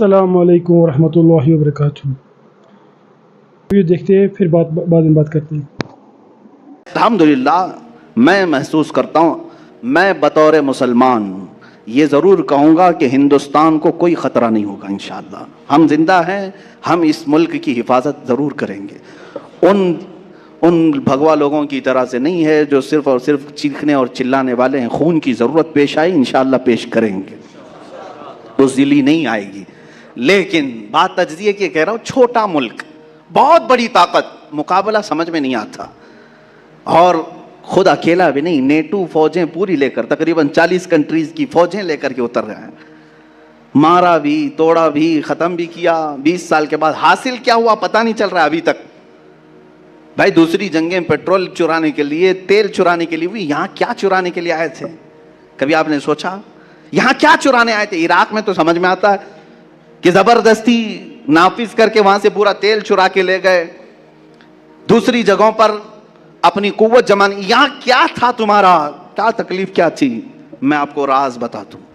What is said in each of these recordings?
السلام علیکم ورحمۃ اللہ وبرکاتہ۔ یہ دیکھتے ہیں پھر بعد میں بات کرتے ہیں۔ الحمدللہ میں محسوس کرتا ہوں، میں بطور مسلمان یہ ضرور کہوں گا کہ ہندوستان کو کوئی خطرہ نہیں ہوگا انشاءاللہ۔ ہم زندہ ہیں، ہم اس ملک کی حفاظت ضرور کریں گے۔ ان بھگوا لوگوں کی طرح سے نہیں ہے جو صرف اور صرف چیخنے اور چلانے والے ہیں۔ خون کی ضرورت پیش آئی انشاءاللہ پیش کریں گے، بزدلی نہیں آئے گی۔ لیکن بات تجزیے کی کہہ رہا ہوں، چھوٹا ملک، بہت بڑی طاقت، مقابلہ سمجھ میں نہیں آتا۔ اور خود اکیلا بھی نہیں، نیٹو فوجیں پوری لے کر تقریباً 40 کنٹریز کی فوجیں لے کر کے اتر رہے ہیں۔ مارا بھی، توڑا بھی، ختم بھی کیا۔ 20 سال کے بعد حاصل کیا ہوا پتہ نہیں چل رہا ابھی تک۔ بھائی دوسری جنگیں پیٹرول چرانے کے لیے، تیل چرانے کے لیے ہوئی، یہاں کیا چرانے کے لیے آئے تھے؟ کبھی آپ نے سوچا یہاں کیا چرانے آئے تھے؟ عراق میں تو سمجھ میں آتا ہے کہ زبردستی نافذ کر کے وہاں سے پورا تیل چرا کے لے گئے، دوسری جگہوں پر اپنی قوت جمانی۔ یہاں کیا تھا تمہارا؟ کیا تکلیف کیا تھی؟ میں آپ کو راز بتاتا ہوں۔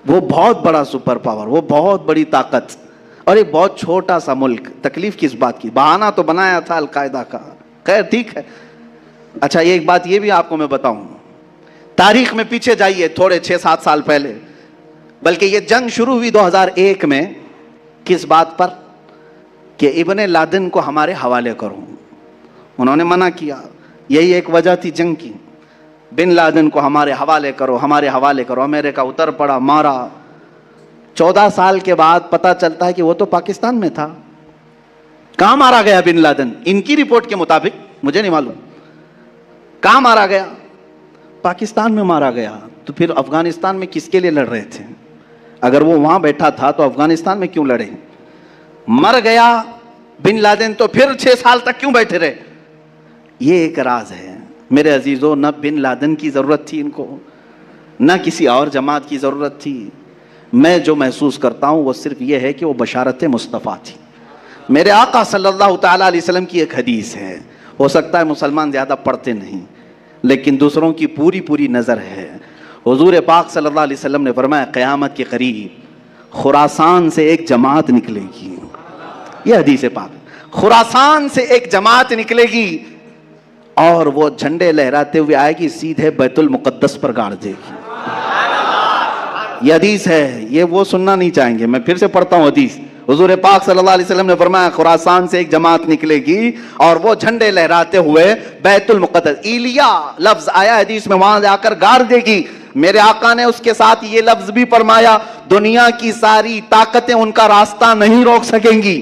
وہ بہت بڑا سپر پاور، وہ بہت بڑی طاقت، اور ایک بہت چھوٹا سا ملک، تکلیف کس بات کی؟ بہانہ تو بنایا تھا القاعدہ کا، خیر ٹھیک ہے۔ اچھا ایک بات یہ بھی آپ کو میں بتاؤں، تاریخ میں پیچھے جائیے تھوڑے 6-7 سال پہلے، بلکہ یہ جنگ شروع ہوئی 2001 میں، کس بات پر؟ کہ ابن لادن کو ہمارے حوالے کرو۔ انہوں نے منع کیا، یہی ایک وجہ تھی جنگ کی، بن لادن کو ہمارے حوالے کرو، ہمارے حوالے کرو۔ امریکہ اتر پڑا، مارا۔ 14 سال کے بعد پتہ چلتا ہے کہ وہ تو پاکستان میں تھا۔ کہاں مارا گیا بن لادن؟ ان کی رپورٹ کے مطابق، مجھے نہیں معلوم کہاں مارا گیا، پاکستان میں مارا گیا۔ تو پھر افغانستان میں کس کے لیے لڑ رہے تھے؟ اگر وہ وہاں بیٹھا تھا تو افغانستان میں کیوں لڑے؟ مر گیا بن لادن تو پھر 6 سال تک کیوں بیٹھے رہے؟ یہ ایک راز ہے میرے عزیزوں۔ نہ بن لادن کی ضرورت تھی ان کو، نہ کسی اور جماعت کی ضرورت تھی۔ میں جو محسوس کرتا ہوں وہ صرف یہ ہے کہ وہ بشارت مصطفیٰ تھی۔ میرے آقا صلی اللہ تعالیٰ علیہ وسلم کی ایک حدیث ہے، ہو سکتا ہے مسلمان زیادہ پڑھتے نہیں لیکن دوسروں کی پوری نظر ہے۔ حضور پاک صلی اللہ علیہ وسلم نے فرمایا قیامت کے قریب خراسان سے ایک جماعت نکلے گی۔ یہ حدیث پاک، خراسان سے ایک جماعت نکلے گی اور وہ جھنڈے لہراتے ہوئے آئے گی، سیدھے بیت المقدس پر گاڑ دے گی۔ یہ حدیث ہے، یہ وہ سننا نہیں چاہیں گے، میں پھر سے پڑھتا ہوں حدیث۔ حضور پاک صلی اللہ علیہ وسلم نے فرمایا خراسان سے ایک جماعت نکلے گی اور وہ جھنڈے لہراتے ہوئے بیت المقدس، ایلیا لفظ آیا حدیث میں، وہاں جا کر گاڑ دے گی۔ میرے آقا نے اس کے ساتھ یہ لفظ بھی فرمایا دنیا کی ساری طاقتیں ان کا راستہ نہیں روک سکیں گی۔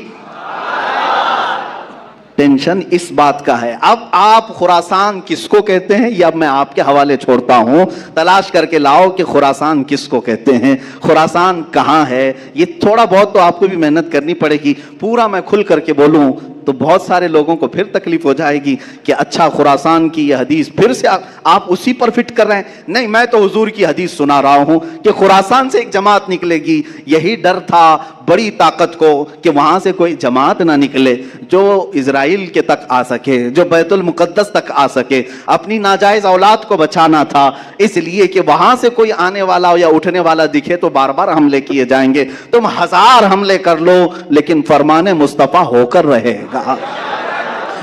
ٹینشن اس بات کا ہے۔ اب آپ خراسان کس کو کہتے ہیں یہ اب میں آپ کے حوالے چھوڑتا ہوں، تلاش کر کے لاؤ کہ خراسان کس کو کہتے ہیں، خراسان کہاں ہے۔ یہ تھوڑا بہت تو آپ کو بھی محنت کرنی پڑے گی، پورا میں کھل کر کے بولوں تو بہت سارے لوگوں کو پھر تکلیف ہو جائے گی کہ اچھا خراسان کی یہ حدیث پھر سے آپ اسی پر فٹ کر رہے ہیں۔ نہیں، میں تو حضور کی حدیث سنا رہا ہوں کہ خراسان سے ایک جماعت نکلے گی۔ یہی ڈر تھا بڑی طاقت کو کہ وہاں سے کوئی جماعت نہ نکلے جو اسرائیل کے تک آ سکے، جو بیت المقدس تک آ سکے۔ اپنی ناجائز اولاد کو بچانا تھا، اس لیے کہ وہاں سے کوئی آنے والا یا اٹھنے والا دکھے تو بار بار حملے کیے جائیں گے۔ تم 1000 حملے کر لو لیکن فرمان مصطفیٰ ہو کر رہے گا۔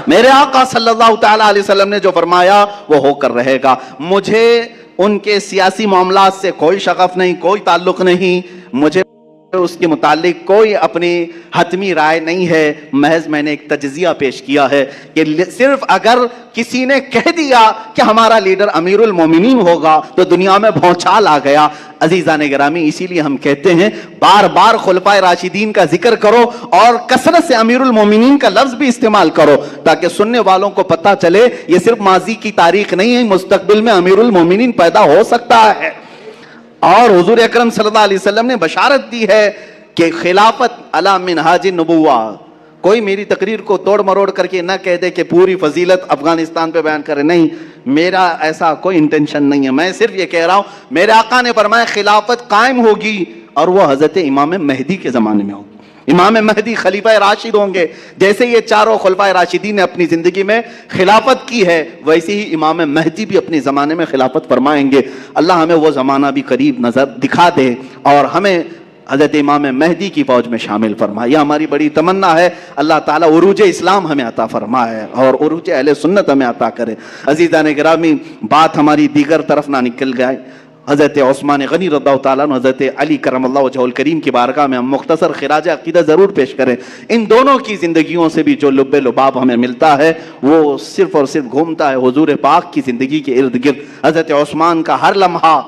میرے آقا صلی اللہ تعالیٰ علیہ وسلم نے جو فرمایا وہ ہو کر رہے گا۔ مجھے ان کے سیاسی معاملات سے کوئی شغف نہیں، کوئی تعلق نہیں، مجھے اس کے متعلق کوئی اپنی حتمی رائے نہیں ہے، محض میں نے ایک تجزیہ پیش کیا ہے کہ صرف اگر کسی نے کہہ دیا کہ ہمارا لیڈر امیر المومنین ہوگا تو دنیا میں بھونچال آ گیا۔ عزیزان گرامی، اسی لیے ہم کہتے ہیں بار بار خلفائے راشدین کا ذکر کرو اور کثرت سے امیر المومنین کا لفظ بھی استعمال کرو تاکہ سننے والوں کو پتہ چلے یہ صرف ماضی کی تاریخ نہیں ہے، مستقبل میں امیر المومنین پیدا ہو سکتا ہے۔ اور حضور اکرم صلی اللہ علیہ وسلم نے بشارت دی ہے کہ خلافت علی منہاج النبوہ۔ کوئی میری تقریر کو توڑ مروڑ کر کے نہ کہہ دے کہ پوری فضیلت افغانستان پہ بیان کرے، نہیں، میرا ایسا کوئی انٹینشن نہیں ہے۔ میں صرف یہ کہہ رہا ہوں میرے آقا نے فرمایا خلافت قائم ہوگی اور وہ حضرت امام مہدی کے زمانے میں ہوگی۔ امام مہدی خلیفہ راشد ہوں گے، جیسے یہ چاروں خلفائے راشدین نے اپنی زندگی میں خلافت کی ہے ویسے ہی امام مہدی بھی اپنے زمانے میں خلافت فرمائیں گے۔ اللہ ہمیں وہ زمانہ بھی قریب نظر دکھا دے اور ہمیں حضرت امام مہدی کی فوج میں شامل فرمائے. یہ ہماری بڑی تمنا ہے. اللہ تعالیٰ عروج اسلام ہمیں عطا فرمائے اور عروج اہل سنت ہمیں عطا کرے. عزیزان گرامی، بات ہماری دیگر طرف نہ نکل جائے. حضرت عثمان غنی رضی اللہ تعالیٰ عنہ، حضرت علی کرم اللہ وجہہ الکریم کی بارگاہ میں ہم مختصر خراج عقیدت ضرور پیش کریں. ان دونوں کی زندگیوں سے بھی جو لب لباب ہمیں ملتا ہے وہ صرف اور صرف گھومتا ہے حضور پاک کی زندگی کے ارد گرد. حضرت عثمان کا ہر لمحہ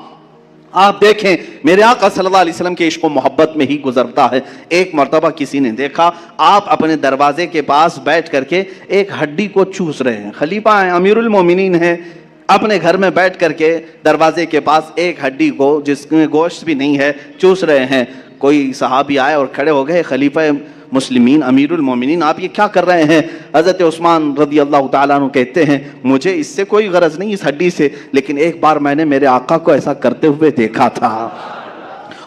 آپ دیکھیں میرے آقا صلی اللہ علیہ وسلم کے عشق و محبت میں ہی گزرتا ہے. ایک مرتبہ کسی نے دیکھا آپ اپنے دروازے کے پاس بیٹھ کر کے ایک ہڈی کو چوس رہے ہیں. خلیفہ ہیں، امیر المومنین ہیں، اپنے گھر میں بیٹھ کر کے دروازے کے پاس ایک ہڈی کو جس میں گوشت بھی نہیں ہے چوس رہے ہیں. کوئی صحابی آئے اور کھڑے ہو گئے، خلیفہ مسلمین امیر المومنین آپ یہ کیا کر رہے ہیں؟ حضرت عثمان رضی اللہ تعالیٰ عنہ کہتے ہیں مجھے اس سے کوئی غرض نہیں، اس ہڈی سے، لیکن ایک بار میں نے میرے آقا کو ایسا کرتے ہوئے دیکھا تھا،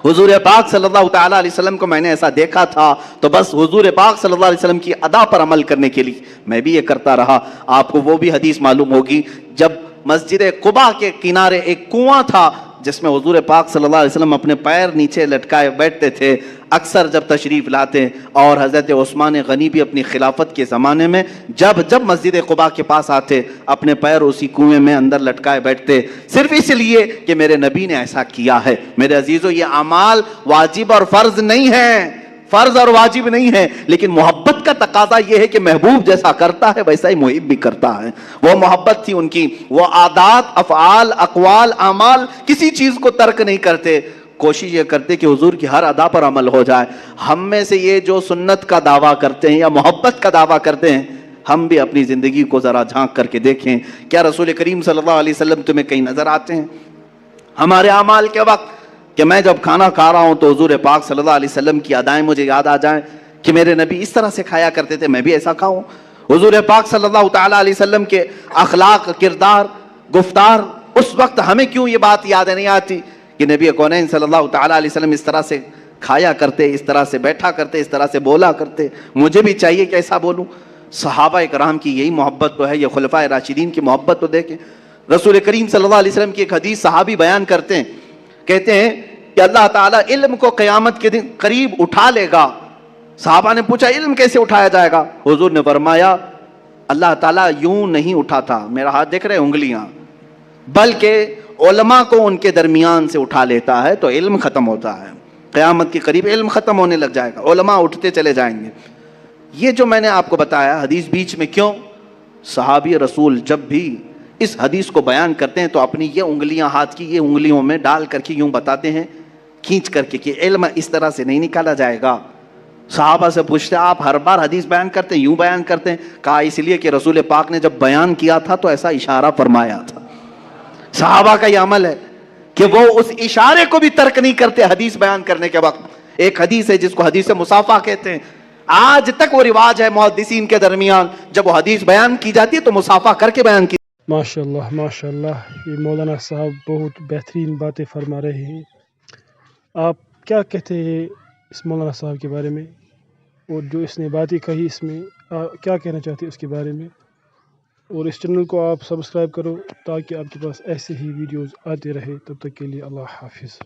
حضور پاک صلی اللہ تعالیٰ علیہ وسلم کو میں نے ایسا دیکھا تھا، تو بس حضور پاک صلی اللہ علیہ وسلم کی ادا پر عمل کرنے کے لیے میں بھی یہ کرتا رہا. آپ کو وہ بھی حدیث معلوم ہوگی جب مسجد قباء کے کنارے ایک کنواں تھا جس میں حضور پاک صلی اللہ علیہ وسلم اپنے پیر نیچے لٹکائے بیٹھتے تھے اکثر جب تشریف لاتے، اور حضرت عثمان غنی بھی اپنی خلافت کے زمانے میں جب مسجد قباء کے پاس آتے اپنے پیر اسی کنویں میں اندر لٹکائے بیٹھتے، صرف اس لیے کہ میرے نبی نے ایسا کیا ہے. میرے عزیزو، یہ اعمال واجب اور فرض نہیں ہیں، فرض اور واجب نہیں ہے، لیکن محبت کا تقاضا یہ ہے کہ محبوب جیسا کرتا ہے ویسا ہی محب بھی کرتا ہے. وہ محبت تھی ان کی، وہ عادات، افعال، اقوال، اعمال کسی چیز کو ترک نہیں کرتے، کوشش یہ کرتے کہ حضور کی ہر ادا پر عمل ہو جائے. ہم میں سے یہ جو سنت کا دعویٰ کرتے ہیں یا محبت کا دعویٰ کرتے ہیں، ہم بھی اپنی زندگی کو ذرا جھانک کر کے دیکھیں. کیا رسول کریم صلی اللہ علیہ وسلم تمہیں کہیں نظر آتے ہیں ہمارے اعمال کے وقت کہ میں جب کھانا کھا رہا ہوں تو حضور پاک صلی اللہ علیہ وسلم کی ادائیں مجھے یاد آ جائیں کہ میرے نبی اس طرح سے کھایا کرتے تھے، میں بھی ایسا کھاؤں؟ حضور پاک صلی اللہ تعالیٰ علیہ وسلم کے اخلاق، کردار، گفتار، اس وقت ہمیں کیوں یہ بات یاد نہیں آتی کہ نبی کونین صلی اللہ تعالیٰ علیہ وسلم اس طرح سے کھایا کرتے، اس طرح سے بیٹھا کرتے، اس طرح سے بولا کرتے، مجھے بھی چاہیے کہ ایسا بولوں. صحابہ کرام کی یہی محبت تو ہے. یہ خلفائے راشدین کی محبت تو دیکھیں. رسول کریم صلی اللہ علیہ وسلم کی ایک حدیث صحابی بیان کرتے ہیں، کہتے ہیں کہ اللہ تعالیٰ علم کو قیامت کے دن قریب اٹھا لے گا. صحابہ نے پوچھا علم کیسے اٹھایا جائے گا؟ حضور نے فرمایا اللہ تعالیٰ یوں نہیں اٹھاتا، میرا ہاتھ دیکھ رہے انگلیاں، بلکہ علماء کو ان کے درمیان سے اٹھا لیتا ہے تو علم ختم ہوتا ہے. قیامت کے قریب علم ختم ہونے لگ جائے گا، علماء اٹھتے چلے جائیں گے. یہ جو میں نے آپ کو بتایا حدیث بیچ میں کیوں؟ صحابی رسول جب بھی اس حدیث کو بیان کرتے ہیں تو اپنی یہ انگلیاں ہاتھ کی یہ انگلیوں میں ڈال کر کے یوں بتاتے ہیں کھینچ کر کے کہ علم اس طرح سے نہیں نکالا جائے گا. صحابہ سے پوچھتے آپ ہر بار حدیث بیان کرتے ہیں یوں بیان کرتے ہیں؟ کہا اس لیے کہ رسول پاک نے جب بیان کیا تھا تو ایسا اشارہ فرمایا تھا. صحابہ کا یہ عمل ہے کہ وہ اس اشارے کو بھی ترک نہیں کرتے حدیث بیان کرنے کے وقت. ایک حدیث ہے جس کو حدیث مصافحہ کہتے ہیں، آج تک وہ رواج ہے محدثین کے درمیان جب وہ حدیث بیان کی جاتی ہے تو مصافحہ کر کے بیان کی. ماشاءاللہ ماشاءاللہ، یہ مولانا صاحب بہت بہترین باتیں فرما رہے ہیں. آپ کیا کہتے ہیں اس مولانا صاحب کے بارے میں، اور جو اس نے باتیں کہی اس میں کیا کہنا چاہتے ہیں اس کے بارے میں؟ اور اس چینل کو آپ سبسکرائب کرو تاکہ آپ کے پاس ایسے ہی ویڈیوز آتے رہے. تب تک کے لیے اللہ حافظ.